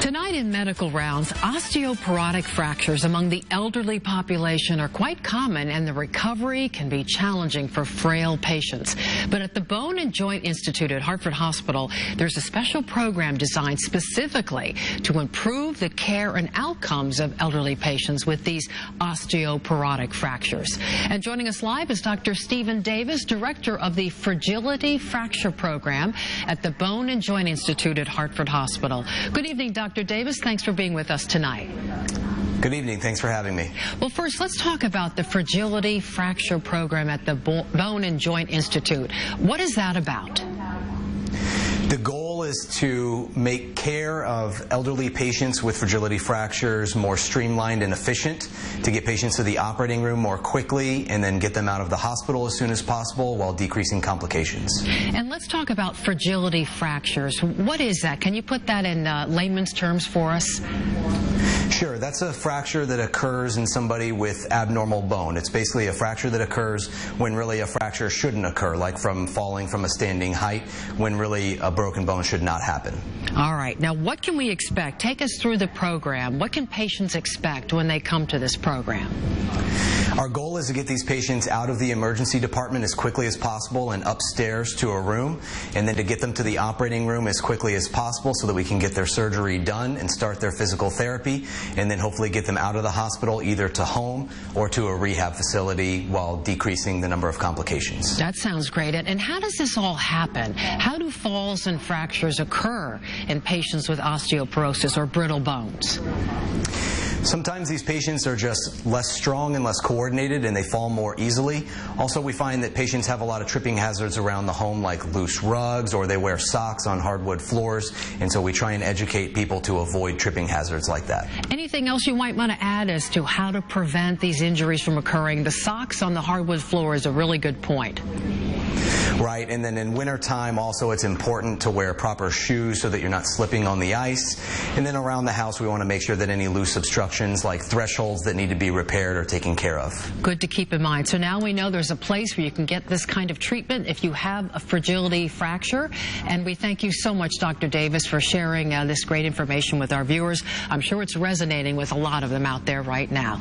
Tonight in Medical Rounds, osteoporotic fractures among the elderly population are quite common, and the recovery can be challenging for frail patients. But at the Bone and Joint Institute at Hartford Hospital, there's a special program designed specifically to improve the care and outcomes of elderly patients with these osteoporotic fractures. And joining us live is Dr. Stephen Davis, director of the Fragility Fracture Program at the Bone and Joint Institute at Hartford Hospital. Good evening, Dr. Davis. Thanks for being with us tonight. Good evening. Thanks for having me. Well, first, let's talk about the Fragility Fracture Program at the Bone and Joint Institute. What is that about? The goal is to make care of elderly patients with fragility fractures more streamlined and efficient, to get patients to the operating room more quickly, and then get them out of the hospital as soon as possible while decreasing complications. And let's talk about fragility fractures. What is that? Can you put that in layman's terms for us? Sure. That's a fracture that occurs in somebody with abnormal bone. It's basically a fracture that occurs when really a fracture shouldn't occur, like from falling from a standing height, when really a broken bone should not happen. All right. Now, what can we expect? Take us through the program. What can patients expect when they come to this program? Our goal is to get these patients out of the emergency department as quickly as possible and upstairs to a room, and then to get them to the operating room as quickly as possible so that we can get their surgery done and start their physical therapy, and then hopefully get them out of the hospital either to home or to a rehab facility while decreasing the number of complications. That sounds great. And how does this all happen? How do falls and fractures occur in patients with osteoporosis or brittle bones? Sometimes these patients are just less strong and less coordinated, and they fall more easily. Also, we find that patients have a lot of tripping hazards around the home, like loose rugs, or they wear socks on hardwood floors, and so we try and educate people to avoid tripping hazards like that. Anything else you might want to add as to how to prevent these injuries from occurring? The socks on the hardwood floor is a really good point. Right, and then in wintertime also it's important to wear proper shoes so that you're not slipping on the ice. And then around the house we want to make sure that any loose obstructions like thresholds that need to be repaired are taken care of. Good to keep in mind. So now we know there's a place where you can get this kind of treatment if you have a fragility fracture. And we thank you so much, Dr. Davis, for sharing this great information with our viewers. I'm sure it's resonating with a lot of them out there right now.